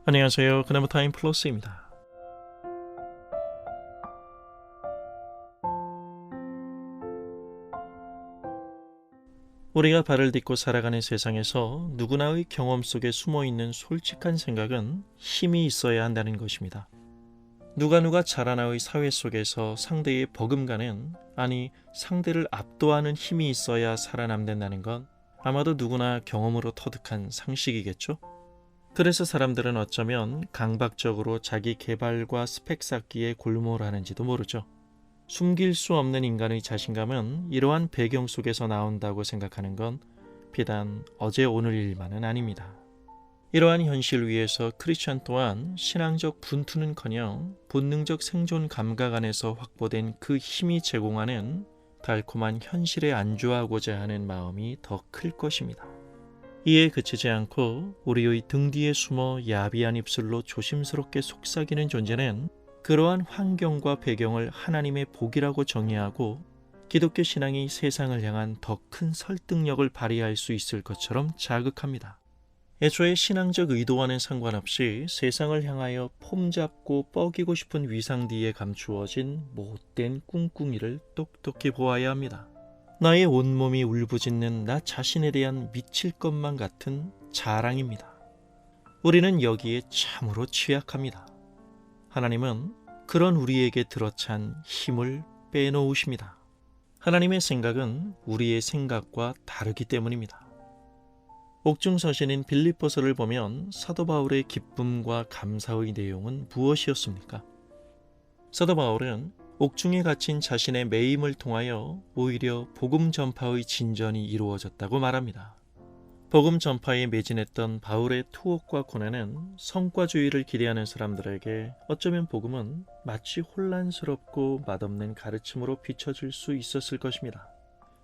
안녕하세요. 그나무타임 플러스입니다. 우리가 발을 딛고 살아가는 세상에서 누구나의 경험 속에 숨어있는 솔직한 생각은 힘이 있어야 한다는 것입니다. 누가 자라나의 사회 속에서 상대의 버금가는, 아니 상대를 압도하는 힘이 있어야 살아남는다는 건 아마도 누구나 경험으로 터득한 상식이겠죠? 그래서 사람들은 어쩌면 강박적으로 자기 개발과 스펙 쌓기에 골몰하는지도 모르죠. 숨길 수 없는 인간의 자신감은 이러한 배경 속에서 나온다고 생각하는 건 비단 어제 오늘 일만은 아닙니다. 이러한 현실 위에서 크리스천 또한 신앙적 분투는커녕 본능적 생존 감각 안에서 확보된 그 힘이 제공하는 달콤한 현실에 안주하고자 하는 마음이 더 클 것입니다. 이에 그치지 않고 우리의 등 뒤에 숨어 야비한 입술로 조심스럽게 속삭이는 존재는 그러한 환경과 배경을 하나님의 복이라고 정의하고 기독교 신앙이 세상을 향한 더 큰 설득력을 발휘할 수 있을 것처럼 자극합니다. 애초에 신앙적 의도와는 상관없이 세상을 향하여 폼잡고 뻐기고 싶은 위상 뒤에 감추어진 못된 꿍꿍이를 똑똑히 보아야 합니다. 나의 온몸이 울부짖는 나 자신에 대한 미칠 것만 같은 자랑입니다. 우리는 여기에 참으로 취약합니다. 하나님은 그런 우리에게 들어찬 힘을 빼놓으십니다. 하나님의 생각은 우리의 생각과 다르기 때문입니다. 옥중서신인 빌립보서를 보면 사도 바울의 기쁨과 감사의 내용은 무엇이었습니까? 사도 바울은 옥중에 갇힌 자신의 매임을 통하여 오히려 복음 전파의 진전이 이루어졌다고 말합니다. 복음 전파에 매진했던 바울의 투옥과 고난은 성과주의를 기대하는 사람들에게 어쩌면 복음은 마치 혼란스럽고 맛없는 가르침으로 비춰질 수 있었을 것입니다.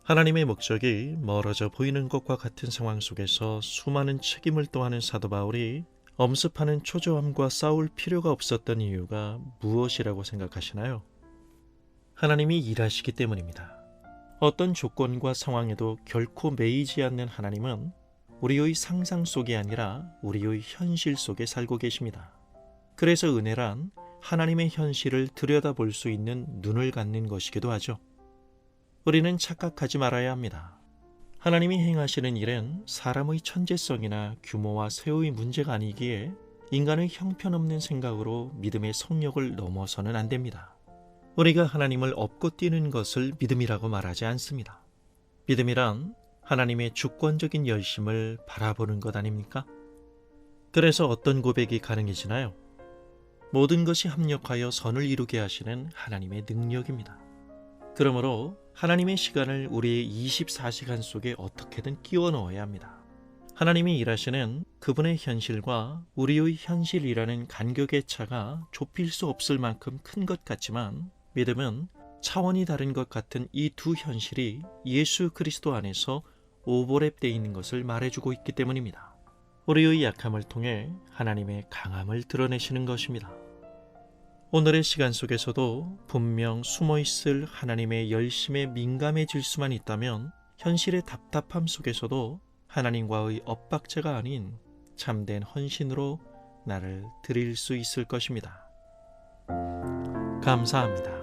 하나님의 목적이 멀어져 보이는 것과 같은 상황 속에서 수많은 책임을 또하는 사도 바울이 엄습하는 초조함과 싸울 필요가 없었던 이유가 무엇이라고 생각하시나요? 하나님이 일하시기 때문입니다. 어떤 조건과 상황에도 결코 매이지 않는 하나님은 우리의 상상 속이 아니라 우리의 현실 속에 살고 계십니다. 그래서 은혜란 하나님의 현실을 들여다볼 수 있는 눈을 갖는 것이기도 하죠. 우리는 착각하지 말아야 합니다. 하나님이 행하시는 일은 사람의 천재성이나 규모와 세의 문제가 아니기에 인간의 형편없는 생각으로 믿음의 성역을 넘어서는 안 됩니다. 우리가 하나님을 업고 뛰는 것을 믿음이라고 말하지 않습니다. 믿음이란 하나님의 주권적인 열심을 바라보는 것 아닙니까? 그래서 어떤 고백이 가능해지나요? 모든 것이 합력하여 선을 이루게 하시는 하나님의 능력입니다. 그러므로 하나님의 시간을 우리의 24시간 속에 어떻게든 끼워 넣어야 합니다. 하나님이 일하시는 그분의 현실과 우리의 현실이라는 간격의 차가 좁힐 수 없을 만큼 큰 것 같지만 믿음은 차원이 다른 것 같은 이 두 현실이 예수 그리스도 안에서 오버랩되어 있는 것을 말해주고 있기 때문입니다. 우리의 약함을 통해 하나님의 강함을 드러내시는 것입니다. 오늘의 시간 속에서도 분명 숨어있을 하나님의 열심에 민감해질 수만 있다면 현실의 답답함 속에서도 하나님과의 엇박자가 아닌 참된 헌신으로 나를 드릴 수 있을 것입니다. 감사합니다.